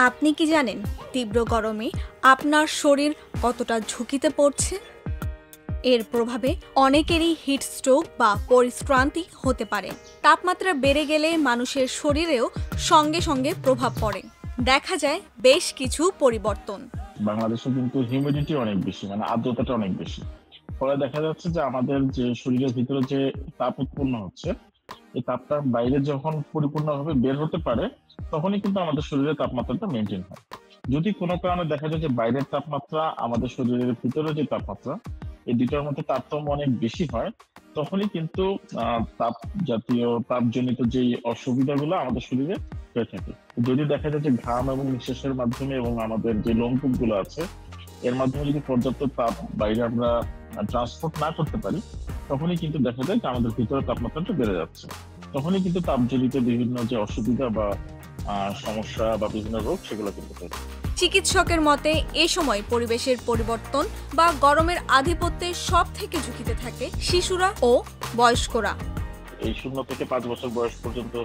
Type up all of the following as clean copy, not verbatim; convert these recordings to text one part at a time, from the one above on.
আপনি কি জানেন তীব্র গরমে আপনার শরীর কতটা ঝুঁকিতে পড়ছে? এর প্রভাবে অনেকেরই হিট স্ট্রোক বা পরিশ্রান্তি হতে পারে। তাপমাত্রা বেড়ে গেলে মানুষের শরীরেও সঙ্গে সঙ্গে প্রভাব পড়ে। দেখা যায় বেশ কিছু পরিবর্তন। বাংলাদেশে কিন্তু হিউমিডিটি অনেক বেশি, মানে আর্দ্রতাটা অনেক বেশি। ফলে দেখা যাচ্ছে যে আমাদের যে শরীরের ভিতরে যে তাপ উৎপন্ন হচ্ছে, এই তাপটা বাইরে যখন পরিপূর্ণভাবে বের হতে পারে, তখনই কিন্তু আমাদের শরীরের তাপমাত্রাটা মেনটেন হয়। যদি কোনো কারণে দেখা যায় যে বাইরের তাপমাত্রা আমাদের শরীরের ভিতরে যে তাপমাত্রা, এই দুইটার মধ্যে তারতম্য অনেক বেশি হয়, তখনই কিন্তু তাপ জাতীয় তাপজনিত যে অসুবিধাগুলো আমাদের শরীরে হয়ে থাকে। যদি দেখা যায় যে ঘাম এবং নিঃশ্বাসের মাধ্যমে এবং আমাদের যে লোমকূপ গুলো আছে এর মাধ্যমে যদি পর্যাপ্ত তাপ বাইরে আমরা ট্রান্সপোর্ট না করতে পারি, তখনই কিন্তু দেখা যায় যে আমাদের ভিতরে তাপমাত্রাটা বেড়ে যাচ্ছে। তখনই কিন্তু তাপজনিত বিভিন্ন যে অসুবিধা বা সমস্যা বা বিভিন্ন রোগ সেগুলো কিন্তু হয়। চিকিৎসকের মতে এ সময় পরিবেশের পরিবর্তন বা গরমের আধিপত্যের সব থেকে ঝুঁকিতে থাকে শিশুরা ও বয়স্করা। এই 0 থেকে 5 বছর বয়স পর্যন্ত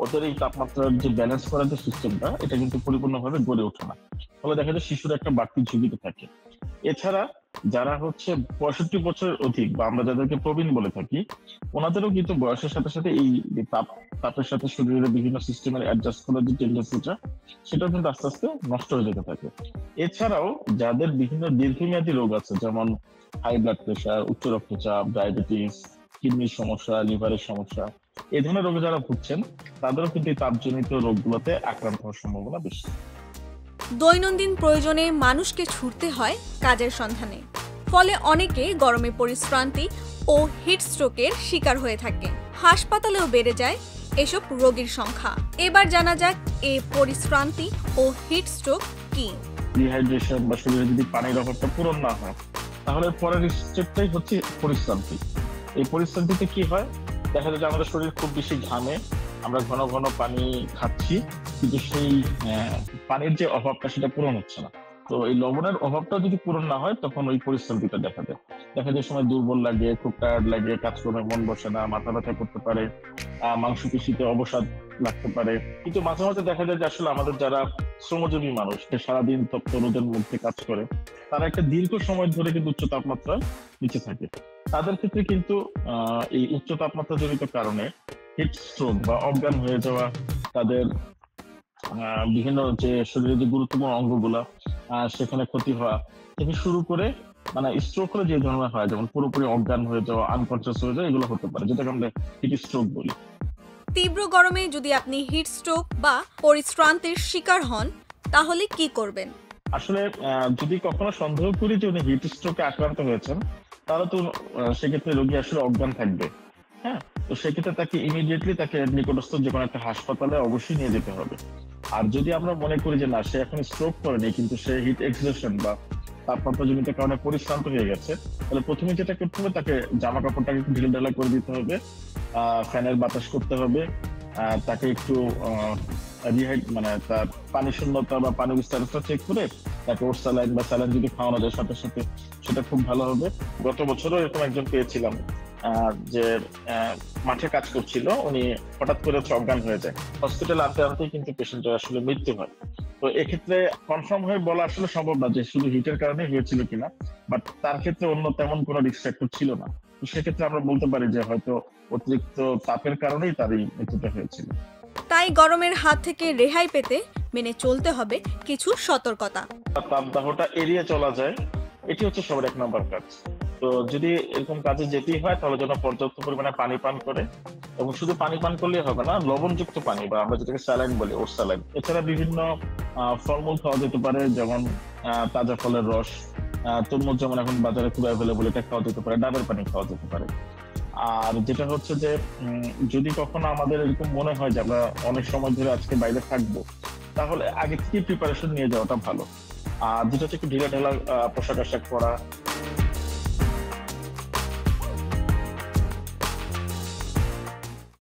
ওদের এই তাপমাত্রার যে ব্যালেন্স করার যে সিস্টেমটা, এটা কিন্তু পরিপূর্ণভাবে গড়ে ওঠে না। ফলে দেখা যায় শিশুরা একটা বাড়তি ঝুঁকিতে থাকে। এছাড়া যারা হচ্ছে 65 বছরের অধিক বা আমরা যাদেরকে প্রবীণ বলে থাকি, ওনাদেরও কিন্তু বয়সের সাথে সাথে এই যে তাপের সাথে শরীরের বিভিন্ন সিস্টেমের অ্যাডজাস্ট করার যে টেন্ডেন্সিটা, সেটাও কিন্তু আস্তে আস্তে নষ্ট হয়ে যেতে থাকে। এছাড়াও যাদের বিভিন্ন দীর্ঘমেয়াদী রোগ আছে, যেমন হাই ব্লাড প্রেশার, উচ্চ রক্তচাপ, ডায়াবেটিস, কিডনির সমস্যা, লিভারের সমস্যা, এই ধরনের রোগে যারা ভুগছেন, তাদেরও কিন্তু এই তাপজনিত রোগগুলোতে আক্রান্ত হওয়ার সম্ভাবনা বেশি। দৈনন্দিন প্রয়োজনে মানুষকে ছুটতে হয় কাজের সন্ধানে। ফলে অনেকে গরমে পরিশ্রান্তি ও হিট স্ট্রোকের শিকার হয়ে থাকে। হাসপাতালেও বেড়ে যায় এসব রোগীর সংখ্যা। এবার জানা যাক এই পরিশ্রান্তি ও হিট স্ট্রোক কি। ডিহাইড্রেশন বা শরীরে যদি পানির অভাবটা পূরণ না হয়, তাহলে পরের স্টেপটাই হচ্ছে পরিশ্রান্তি। এই পরিশ্রান্তিতে কি হয়, দেখা যায় যে আমাদের শরীর খুব বেশি ঘামে, আমরা ঘন ঘন পানি খাচ্ছি, কিন্তু সেই পানির যে অভাবটা সেটা পূরণ হচ্ছে না। তো এই লবণের অভাবটা যদি পূরণ না হয়, তখন ওই পরিশ্রান্তিটা দেখা যায়। দেখা যায় সময় দুর্বল লাগে, খুব টায়ার্ড লাগে, কাজকর্মে মন বসে না, মাথা ব্যথা করতে পারে, মাংসপেশিতে অবসাদ লাগতে পারে। কিন্তু মাঝে মাঝে দেখা যায় যে আসলে আমাদের যারা শ্রমজীবী মানুষ, সারাদিন তপ্ত রোদের মধ্যে কাজ করে, তারা একটা দীর্ঘ সময় ধরে কিন্তু উচ্চ তাপমাত্রায় নিচে থাকে। তাদের ক্ষেত্রে কিন্তু এই উচ্চ তাপমাত্রা জনিত কারণে হিট স্ট্রোক বা অজ্ঞান হয়ে যাওয়া, তাদের বিভিন্ন যে শরীরের যে গুরুত্বপূর্ণ অঙ্গগুলা সেখানে ক্ষতি হওয়া থেকে শুরু করে, মানে স্ট্রোক হলে যে ধরনের হয়, যেমন পুরোপুরি অজ্ঞান হয়ে যাওয়া, আনকনসিয়াস হয়ে যাওয়া, এগুলো হতে পারে, যেটাকে আমরা হিট স্ট্রোক বলি। তীব্র গরমে যদি আপনি হিট স্ট্রোক বা পরিশ্রান্তির শিকার হন, তাহলে কি করবেন? আসলে যদি কখনো সন্দেহ করি যে উনি হিট স্ট্রোকে আক্রান্ত হয়েছেন, তাহলে তো সেক্ষেত্রে রোগী আসলে অজ্ঞান থাকবে। হ্যাঁ, তো সেক্ষেত্রে তাকে ইমিডিয়েটলি তাকে নিকটস্থ যে কোনো একটা হাসপাতালে অবশ্যই নিয়ে যেতে হবে। আর যদি আমরা মনে করি যে না, সে এখন স্ট্রোক করেনি, কিন্তু সে হিট এক্সজেশন বা তাপমাত্রাজনিত কারণে পরিশ্রান্ত হয়ে গেছে, তাহলে প্রথমে যেটা করতে হবে, তাকে জামা কাপড়টাকে একটু ঢিলেঢালা করে দিতে হবে, ফ্যানের বাতাস করতে হবে, তাকে একটু মানে তার পানি শূন্যতা বা পানির স্ট্যাটাসটা চেক করে তাকে ওর স্যালাইন বা স্যালাইন যদি খাওয়ানো যায় সাথে সাথে, সেটা খুব ভালো হবে। গত বছরও এরকম একজন পেয়েছিলাম, যে মাঠে কাজ করছিল, উনি হঠাৎ করে অজ্ঞান হয়ে যায়। হসপিটালে আনতে আনতেই কিন্তু পেশেন্টের আসলে মৃত্যু হয়। তো এক্ষেত্রে কনফার্ম হয়ে বলা আসলে সম্ভব না যে শুধু হিটের কারণে হয়েছিল কিনা, বাট তার ক্ষেত্রে অন্য তেমন কোনো রিস্ক ফ্যাক্টর ছিল না। তো সেক্ষেত্রে আমরা বলতে পারি যে হয়তো অতিরিক্ত তাপের কারণেই তার এই মৃত্যুটা হয়েছিল। তাই গরমের হাত থেকে রেহাই পেতে মেনে চলতে হবে কিছু সতর্কতা। তাপদাহটা এড়িয়ে চলা যায়, এটি হচ্ছে সবার 1 নম্বর কাজ। তো যদি এরকম কাজে যেতেই হয়, তাহলে যেন পর্যাপ্ত পরিমাণে পানি পান করে, এবং শুধু পানি পান করলেই হবে না, লবণযুক্ত পানি বা আমরা যেটাকে স্যালাইন বলি, ওর স্যালাইন। এছাড়া বিভিন্ন ফলমূল খাওয়া যেতে পারে, যেমন তাজা ফলের রস, তরমুজ যেমন এখন বাজারে খুব অ্যাভেলেবল, এটা খাওয়া যেতে পারে, ডাবের পানি খাওয়া যেতে পারে। আর যেটা হচ্ছে যে যদি কখনো আমাদের এরকম মনে হয় যে আমরা অনেক সময় ধরে আজকে বাইরে থাকবো, তাহলে আগে থেকে প্রিপারেশন নিয়ে যাওয়াটা ভালো। আর যেটা হচ্ছে একটু ঢিলা ঢালা পোশাক আশাক পরা,